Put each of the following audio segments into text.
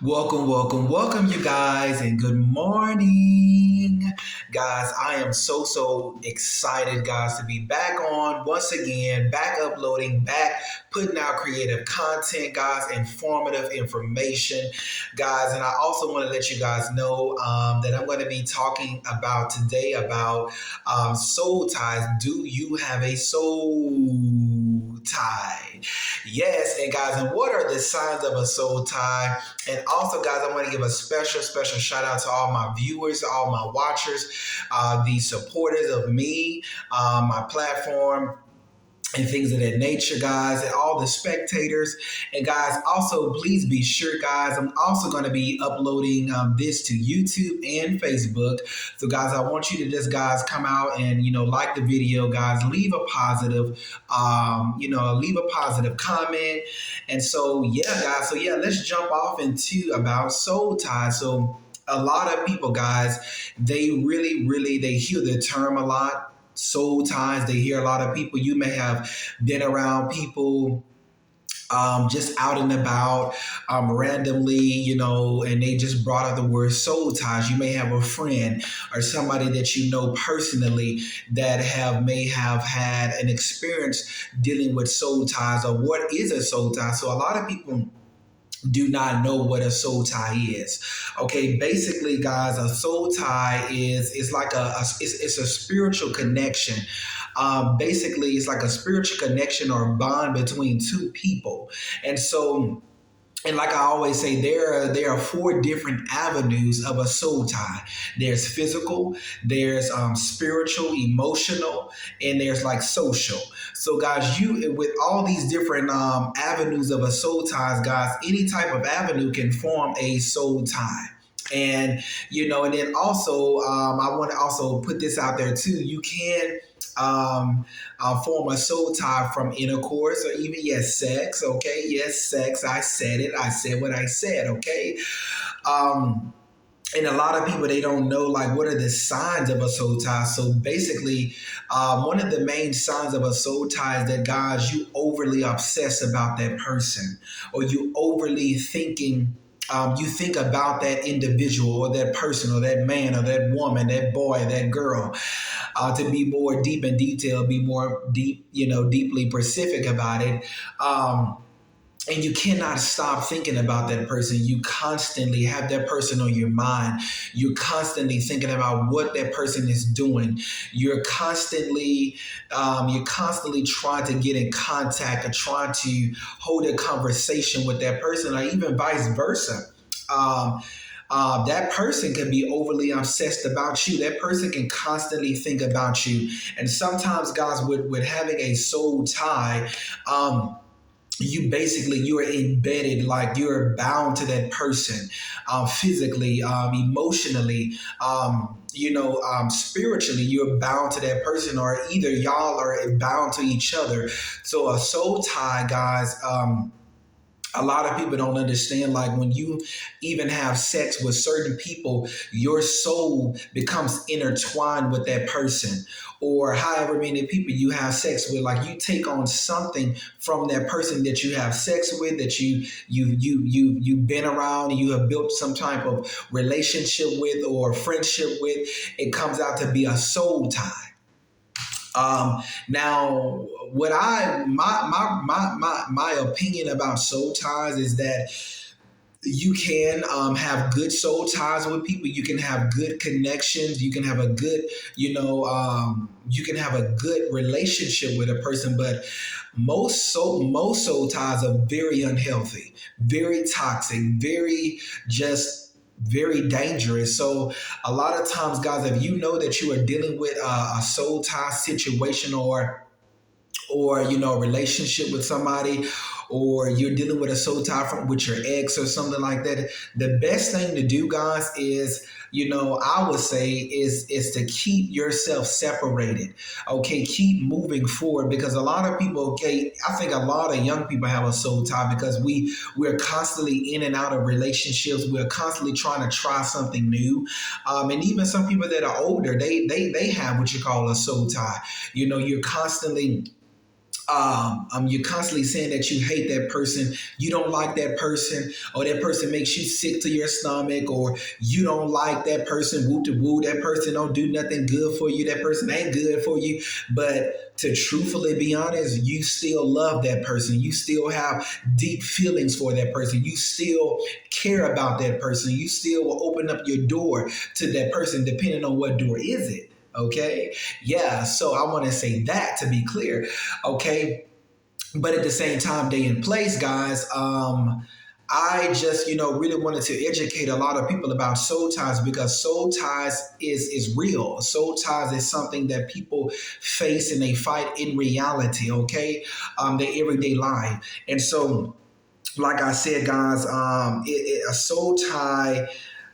Welcome, you guys, and good morning, guys. I am so excited, guys, to be back on once again, back uploading, back putting out creative content, guys, informative information, guys. And I also want to let you guys know that I'm going to be talking about today about soul ties. Do you have a soul tie? Yes, and guys, and what are the signs of a soul tie? And also, guys, I want to give a special shout out to all my viewers, all my watchers, the supporters of me, my platform, and things of that nature, guys, and all the spectators. And guys, also please be sure, guys, I'm also going to be uploading this to YouTube and Facebook. So, guys, I want you to just, guys, come out and like the video, guys, leave a positive, leave a positive comment. And so, yeah, guys, let's jump off into about soul ties. So, a lot of people, guys, they really they hear the term a lot, soul ties. They hear a lot of people. You may have been around people just out and about randomly, and they just brought up the word soul ties. You may have a friend or somebody that you know personally that may have had an experience dealing with soul ties, or what is a soul tie. So a lot of people do not know what a soul tie is. Okay, basically, guys, a soul tie is like it's a spiritual connection. Basically, it's like a spiritual connection or bond between two people, and so. And like I always say, there are four different avenues of a soul tie. There's physical, there's spiritual, emotional, and there's like social. So, guys, you with all these different avenues of a soul ties, guys, any type of avenue can form a soul tie. And and then also, I want to also put this out there too. You can form a soul tie from intercourse, or even, yes, sex. Okay, yes, sex. I said it. I said what I said. Okay. And a lot of people, they don't know, like, what are the signs of a soul tie. So basically, one of the main signs of a soul tie is that, guys, you overly obsess about that person, or you overly thinking. You think about that individual or that person or that man or that woman, that boy, that girl, to be more deep in detail, be more deep, deeply specific about it. And you cannot stop thinking about that person. You constantly have that person on your mind. You're constantly thinking about what that person is doing. You're constantly trying to get in contact or trying to hold a conversation with that person, or even vice versa. Um, that person can be overly obsessed about you. That person can constantly think about you. And sometimes, guys, with having a soul tie, you're embedded, like you're bound to that person, physically, emotionally, spiritually, you're bound to that person, or either y'all are bound to each other. So a soul tie, guys, a lot of people don't understand, like, when you even have sex with certain people, your soul becomes intertwined with that person. Or however many people you have sex with, like, you take on something from that person that you have sex with, that you've been around, and you have built some type of relationship with or friendship with. It comes out to be a soul tie. Now, what I my opinion about soul ties is that you can have good soul ties with people. You can have good connections. You can have a good, you can have a good relationship with a person. But most soul ties are very unhealthy, very toxic, very dangerous. So a lot of times, guys, if you know that you are dealing with a soul tie situation, or relationship with somebody, or you're dealing with a soul tie with your ex or something like that, the best thing to do, guys, is, I would say, is to keep yourself separated. Okay, keep moving forward, because a lot of people, okay, I think a lot of young people have a soul tie because we're constantly in and out of relationships. We're constantly trying to try something new, and even some people that are older, they have what you call a soul tie. You're constantly you're constantly saying that you hate that person, you don't like that person, or that person makes you sick to your stomach, or you don't like that person, woo to woo, that person don't do nothing good for you, that person ain't good for you. But to truthfully be honest, you still love that person. You still have deep feelings for that person. You still care about that person. You still will open up your door to that person, depending on what door is it. Okay. Yeah. So I want to say that to be clear. Okay. But at the same time, day and place, guys, I just, really wanted to educate a lot of people about soul ties, because soul ties is real. Soul ties is something that people face and they fight in reality, okay? Their everyday life. And so, like I said, guys, a soul tie.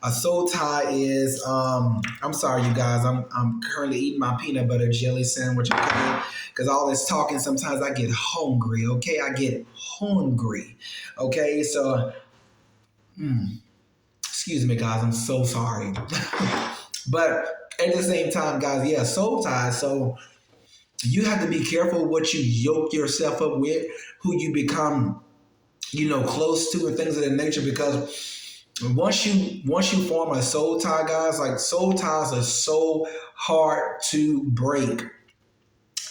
A soul tie is I'm sorry, you guys. I'm currently eating my peanut butter jelly sandwich, okay? Because all this talking, sometimes I get hungry. Okay, I get hungry. Okay, so excuse me, guys. I'm so sorry. But at the same time, guys, yeah, soul ties. So you have to be careful what you yoke yourself up with, who you become, close to, and things of that nature. Because once you form a soul tie, guys, like soul ties are so hard to break.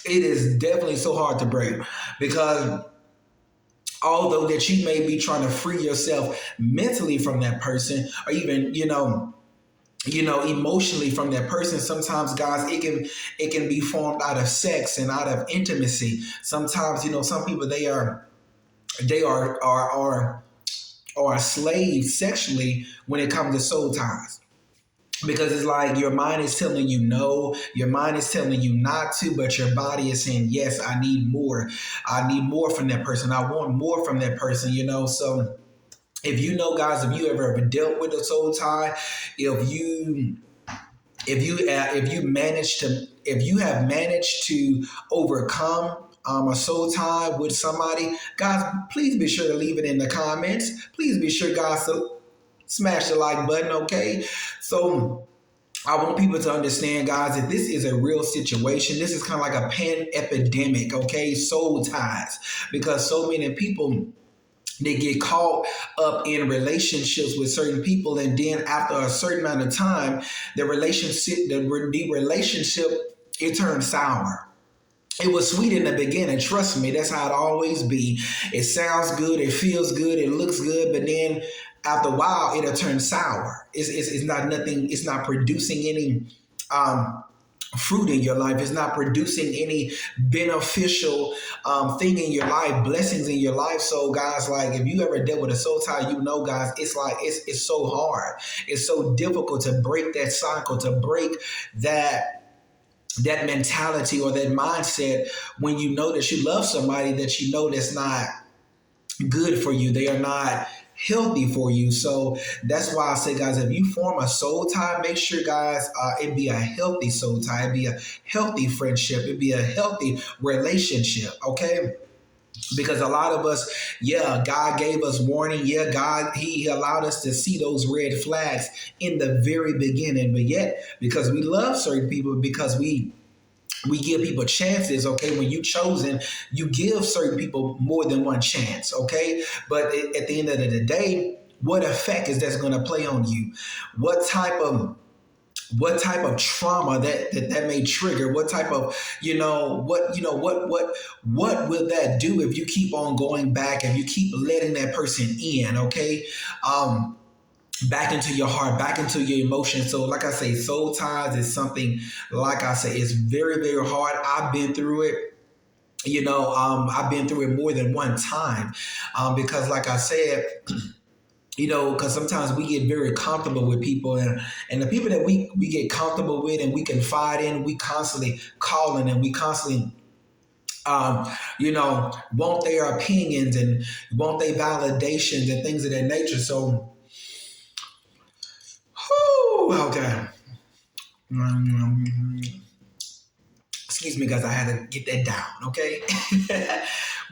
It is definitely so hard to break, because although that you may be trying to free yourself mentally from that person, or even emotionally from that person, sometimes, guys, it can be formed out of sex and out of intimacy. Sometimes, some people, they are slaves sexually when it comes to soul ties, because it's like your mind is telling you no, your mind is telling you not to, but your body is saying, yes, I need more from that person, I want more from that person. So if guys, if you ever dealt with a soul tie, if you have managed to overcome a soul tie with somebody, guys, please be sure to leave it in the comments. Please be sure, guys, to smash the like button. Okay, so I want people to understand, guys, that this is a real situation. This is kind of like a pan epidemic. Okay, soul ties, because so many people, they get caught up in relationships with certain people, and then after a certain amount of time, the relationship, it turns sour. It was sweet in the beginning, trust me. That's how it always be. It sounds good, it feels good, it looks good, but then after a while, it'll turn sour. It's not nothing. It's not producing any um, fruit in your life. It's not producing any beneficial thing in your life, blessings in your life. So, guys, like, if you ever dealt with a soul tie, guys, it's like it's so hard. It's so difficult to break that cycle, to break that mentality or that mindset, when you know that you love somebody that that's not good for you. They are not healthy for you. So that's why I say, guys, if you form a soul tie, make sure, guys, it be a healthy soul tie, it be a healthy friendship, it be a healthy relationship. Okay. Because a lot of us, yeah, God gave us warning. Yeah, God, He allowed us to see those red flags in the very beginning. But yet, because we love certain people, because we give people chances. Okay, when you chosen, you give certain people more than one chance. Okay, but at the end of the day, what effect is that's going to play on you? What type of trauma that may trigger? What type of what will that do if you keep on going back, if you keep letting that person in? Okay, back into your heart, back into your emotions. So, like I say, soul ties is something, like I say, it's very, very hard. I've been through it. I've been through it more than one time, because, like I said, because sometimes we get very comfortable with people, and the people that we get comfortable with and we confide in, we constantly calling, and we constantly want their opinions and want their validations and things of that nature. So, okay. Excuse me, guys. I had to get that down. Okay.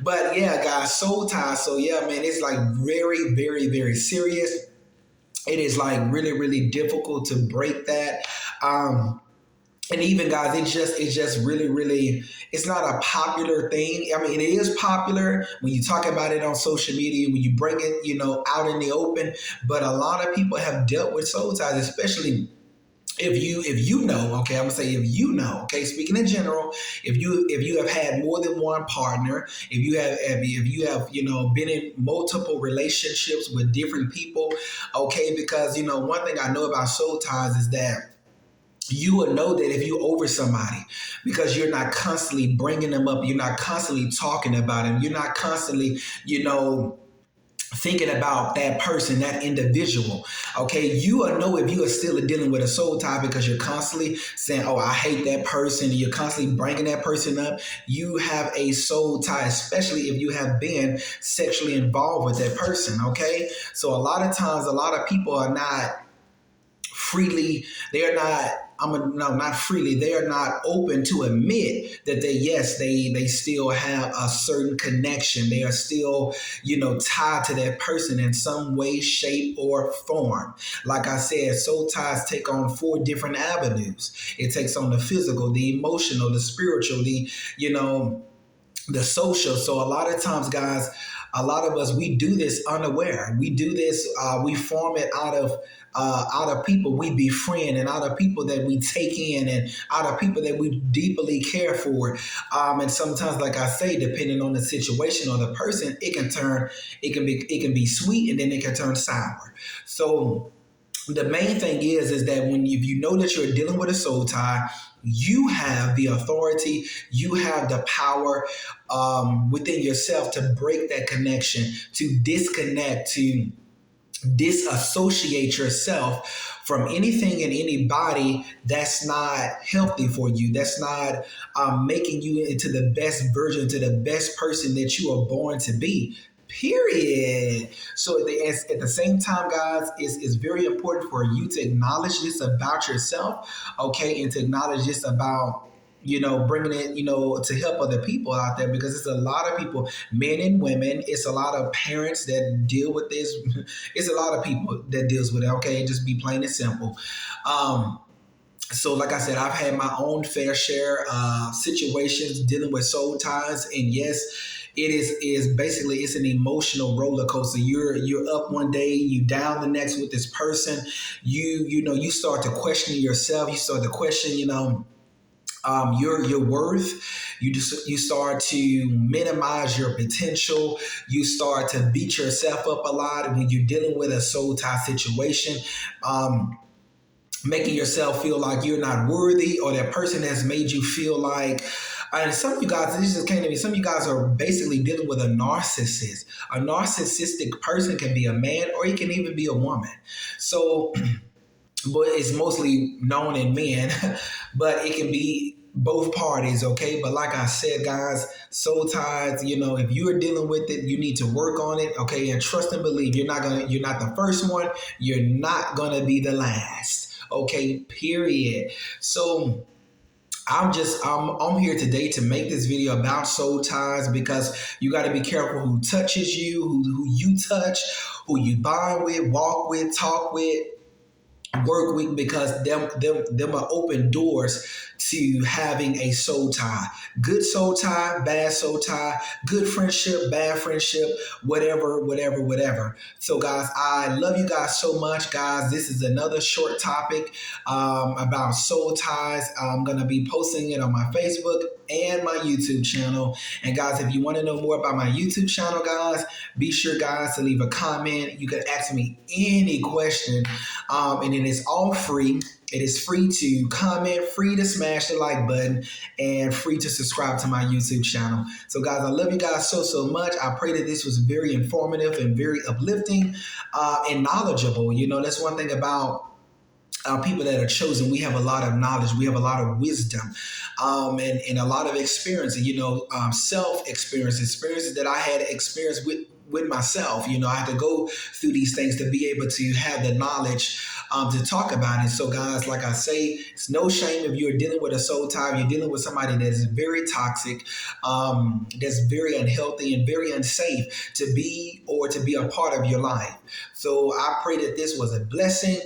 But yeah, guys, soul ties. So yeah, man, it's like very, very, very serious. It is like really, really difficult to break that. And even guys, it's just really it's not a popular thing. I mean, it is popular when you talk about it on social media, when you bring it, out in the open. But a lot of people have dealt with soul ties, especially if you know, okay, I'm gonna say if you know, okay, speaking in general, if you have had more than one partner, if you have been in multiple relationships with different people, okay, because one thing I know about soul ties is that you will know that if you over somebody, because you're not constantly bringing them up, you're not constantly talking about them, you're not constantly, thinking about that person, that individual. Okay, you will know if you are still dealing with a soul tie because you're constantly saying, "Oh, I hate that person." You're constantly bringing that person up. You have a soul tie, especially if you have been sexually involved with that person. Okay, so a lot of times, a lot of people are not freely, they're not no, not freely, they are not open to admit that they still have a certain connection, they are still tied to that person in some way, shape, or form. Like I said, soul ties take on four different avenues. It takes on the physical, the emotional, the spiritual, the social. So a lot of times, guys, a lot of us, we do this unaware. We do this, we form it out of people we befriend, and out of people that we take in, and out of people that we deeply care for. And sometimes, like I say, depending on the situation or the person, it can be sweet, and then it can turn sour. So the main thing is that if you know that you're dealing with a soul tie, you have the authority, you have the power within yourself to break that connection, to disconnect, to disassociate yourself from anything and anybody that's not healthy for you, that's not making you into the best version, to the best person that you are born to be. Period. So at the same time, guys, it's very important for you to acknowledge this about yourself, okay, and to acknowledge this about bringing it, to help other people out there, because it's a lot of people, men and women. It's a lot of parents that deal with this. It's a lot of people that deals with it. Okay, just be plain and simple. So, like I said, I've had my own fair share of situations dealing with soul ties, and yes, it is basically, it's an emotional roller coaster. You're up one day, you down the next with this person. You start to question yourself. You start to question, your worth. You start to minimize your potential. You start to beat yourself up a lot when you're dealing with a soul tie situation. Making yourself feel like you're not worthy, or that person has made you feel like. And some of you guys, this just came to me. Some of you guys are basically dealing with a narcissist. A narcissistic person can be a man, or he can even be a woman. So, but it's mostly known in men, but it can be both parties, okay? But like I said, guys, soul ties, if you are dealing with it, you need to work on it, okay? And trust and believe, you're not the first one, you're not gonna be the last, okay? Period. So I'm here today to make this video about soul ties, because you got to be careful who touches you, who you touch, who you bond with, walk with, talk with, work with, because them are open doors to having a soul tie. Good soul tie, bad soul tie, good friendship, bad friendship, whatever. So guys, I love you guys so much, guys. This is another short topic about soul ties. I'm gonna be posting it on my Facebook and my YouTube channel. And guys, if you want to know more about my YouTube channel, guys, be sure, guys, to leave a comment. You can ask me any question, and it is all free. It is free to comment, free to smash the like button, and free to subscribe to my YouTube channel. So guys, I love you guys so much. I pray that this was very informative and very uplifting and knowledgeable. That's one thing about people that are chosen. We have a lot of knowledge, we have a lot of wisdom, and a lot of experience, experiences that I had experience with myself. I had to go through these things to be able to have the knowledge to talk about it. So guys, like I say, it's no shame if you're dealing with a soul tie, if you're dealing with somebody that is very toxic, that's very unhealthy and very unsafe to be a part of your life. So I pray that this was a blessing.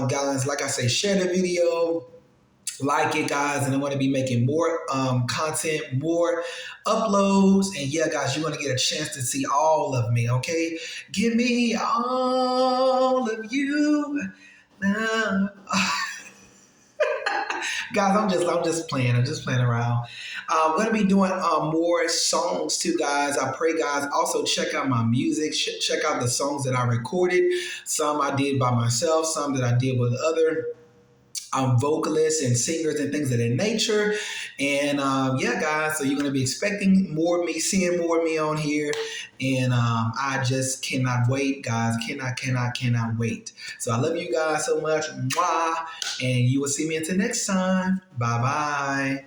Guys, like I say, share the video, like it, guys, and I'm going to be making more content, more uploads, and yeah, guys, you're going to get a chance to see all of me. Okay, give me all of you now. Guys, I'm just playing. I'm just playing around. I'm gonna be doing more songs too, guys. I pray, guys. Also, check out my music. Check out the songs that I recorded. Some I did by myself. Some that I did with other vocalists and singers and things of that nature. And yeah, guys, so you're going to be expecting more of me, seeing more of me on here. And I just cannot wait, guys. Cannot wait. So I love you guys so much. Mwah. And you will see me until next time. Bye bye.